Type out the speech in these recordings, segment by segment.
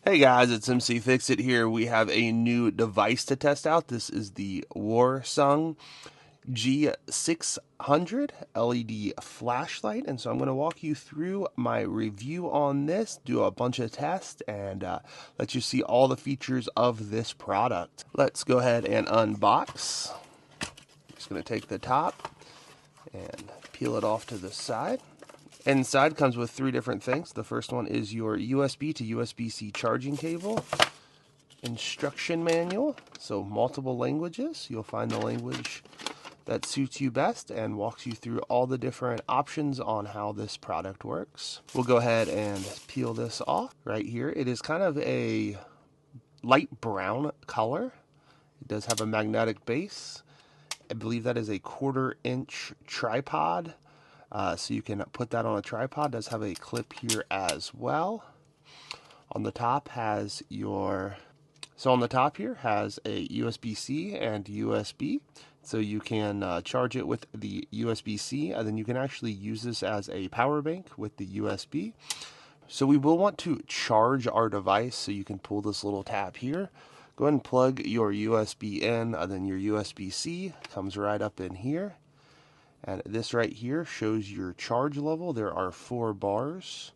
Hey guys, it's mcfixit here. We have a new device to test out. This is the WARSUN G-600 LED flashlight, and so I'm going to walk you through my review on this, do a bunch of tests, and let you see all the features of this product. Let's go ahead and unbox. I'm just going to take the top and peel it off to the side. Inside comes with three different things. The first one is your USB to USB-C charging cable, instruction manual, so multiple languages. You'll find the language that suits you best and walks you through all the different options on how this product works. We'll go ahead and peel this off right here. It is kind of a light brown color. It does have a magnetic base. I believe that is a 1/4 inch tripod. So you can put that on a tripod. It does have a clip here as well. On the top has on the top here has a USB-C and USB. So you can charge it with the USB-C, and then you can actually use this as a power bank with the USB. So we will want to charge our device, so you can pull this little tab here. Go ahead and plug your USB in, and then your USB-C comes right up in here. And this right here shows your charge level. There are 4 bars.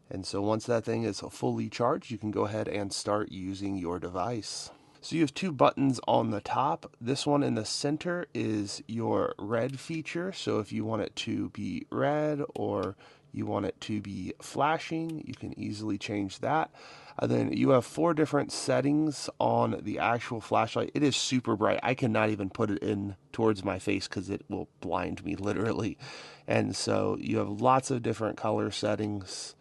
And so once that thing is fully charged, you can go ahead and start using your device. So you have 2 buttons on the top. This one in the center is your red feature. So if you want it to be red or you want it to be flashing, you can easily change that. And then you have 4 different settings on the actual flashlight. It is super bright. I cannot even put it in towards my face because it will blind me literally. And so you have lots of different color settings.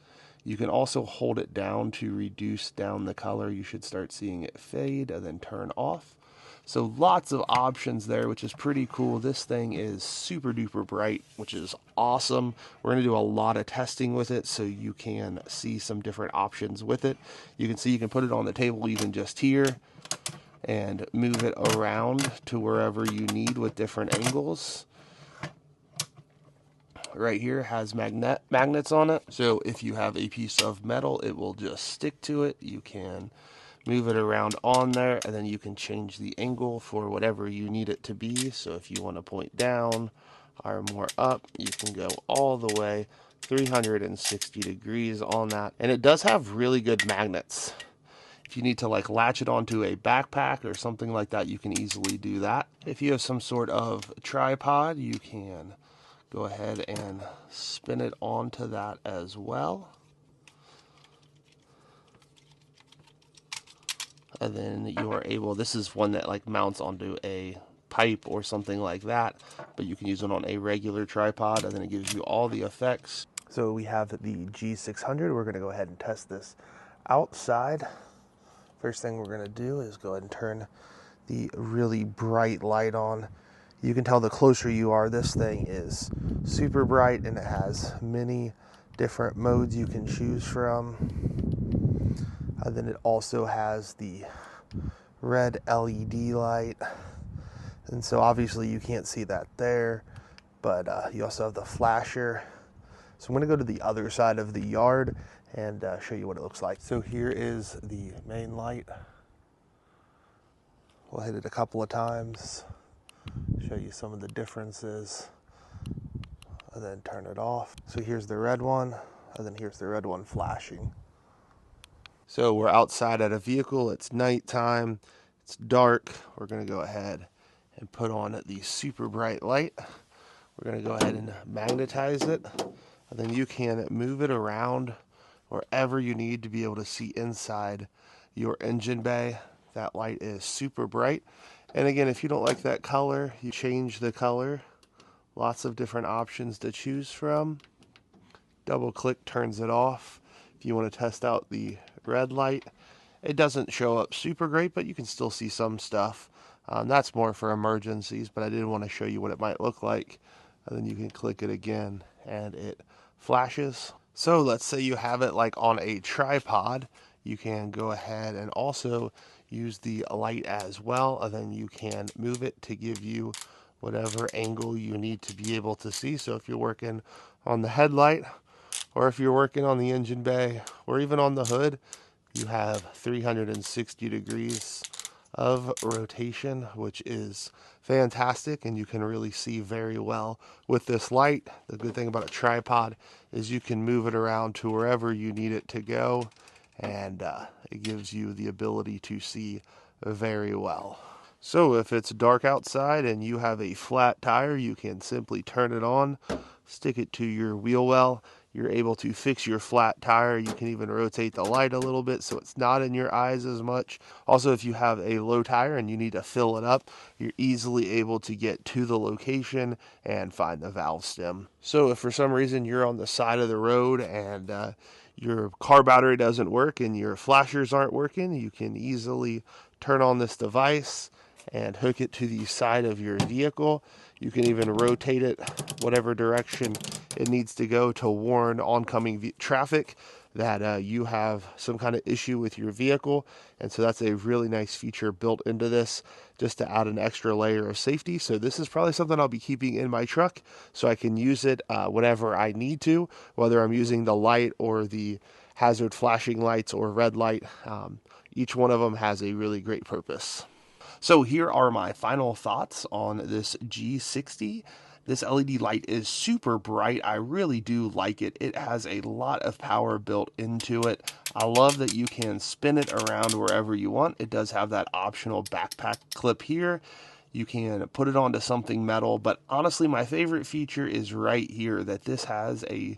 You can also hold it down to reduce down the color. You should start seeing it fade and then turn off. So lots of options there, which is pretty cool. This thing is super duper bright, which is awesome. We're going to do a lot of testing with it so you can see some different options with it. You can see you can put it on the table even just here and move it around to wherever you need with different angles. Right here has magnets on it, so if you have a piece of metal, it will just stick to it. You can move it around on there, and then you can change the angle for whatever you need it to be. So if you want to point down or more up, you can go all the way 360 degrees on that. And it does have really good magnets. If you need to like latch it onto a backpack or something like that, you can easily do that. If you have some sort of tripod, you can go ahead and spin it onto that as well. And then you are able, this is one that like mounts onto a pipe or something like that, but you can use it on a regular tripod, and then it gives you all the effects. So we have the G-600. We're going to go ahead and test this outside. First thing we're going to do is go ahead and turn the really bright light on. You can tell the closer you are, this thing is super bright, and it has many different modes you can choose from. And then it also has the red LED light. And so obviously you can't see that there, but you also have the flasher. So I'm going to go to the other side of the yard and show you what it looks like. So here is the main light. We'll hit it a couple of times, show you some of the differences, and then turn it off. So here's the red one, and then here's the red one flashing. So we're outside at a vehicle, it's nighttime, it's dark. We're going to go ahead and put on the super bright light. We're going to go ahead and magnetize it, and then you can move it around wherever you need to be able to see inside your engine bay. That light is super bright. And again, if you don't like that color, you change the color. Lots of different options to choose from. Double click turns it off. If you want to test out the red light, it doesn't show up super great, but you can still see some stuff. That's more for emergencies, but I did want to show you what it might look like. And then you can click it again and it flashes. So let's say you have it like on a tripod. You can go ahead and also use the light as well, and then you can move it to give you whatever angle you need to be able to see. So if you're working on the headlight, or if you're working on the engine bay, or even on the hood, You have 360 degrees of rotation, which is fantastic, and you can really see very well with this light. The good thing about a tripod is you can move it around to wherever you need it to go, and it gives you the ability to see very well. So if it's dark outside and you have a flat tire, you can simply turn it on, stick it to your wheel well. You're able to fix your flat tire. You can even rotate the light a little bit so it's not in your eyes as much. Also, if you have a low tire and you need to fill it up, you're easily able to get to the location and find the valve stem. So if for some reason you're on the side of the road and your car battery doesn't work and your flashers aren't working, you can easily turn on this device and hook it to the side of your vehicle. You can even rotate it whatever direction it needs to go to warn oncoming traffic that you have some kind of issue with your vehicle. And so that's a really nice feature built into this just to add an extra layer of safety. So this is probably something I'll be keeping in my truck so I can use it whenever I need to, whether I'm using the light or the hazard flashing lights or red light. Each one of them has a really great purpose. So here are my final thoughts on this G60. This LED light is super bright. I really do like it. It has a lot of power built into it. I love that you can spin it around wherever you want. It does have that optional backpack clip here. You can put it onto something metal, but honestly, my favorite feature is right here, that this has a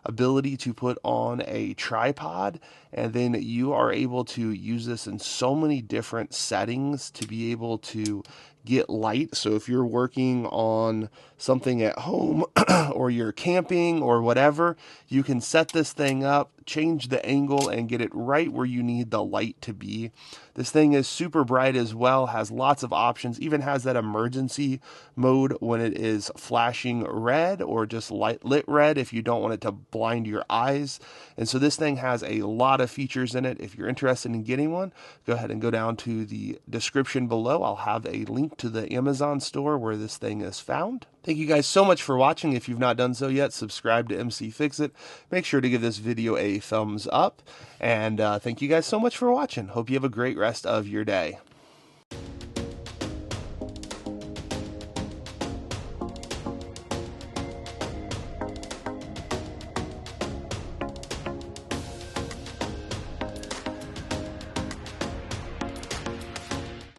ability to put on a tripod, and then you are able to use this in so many different settings to be able to get light. So if you're working on something at home or you're camping or whatever, you can set this thing up, change the angle, and get it right where you need the light to be. This thing is super bright as well, has lots of options, even has that emergency mode when it is flashing red or just lit red if you don't want it to blind your eyes. And so this thing has a lot of features in it. If you're interested in getting one, go ahead and go down to the description below. I'll have a link to the Amazon store where this thing is found. Thank you guys so much for watching. If you've not done so yet, subscribe to mcfixit. Make sure to give this video a thumbs up. And thank you guys so much for watching. Hope you have a great rest of your day.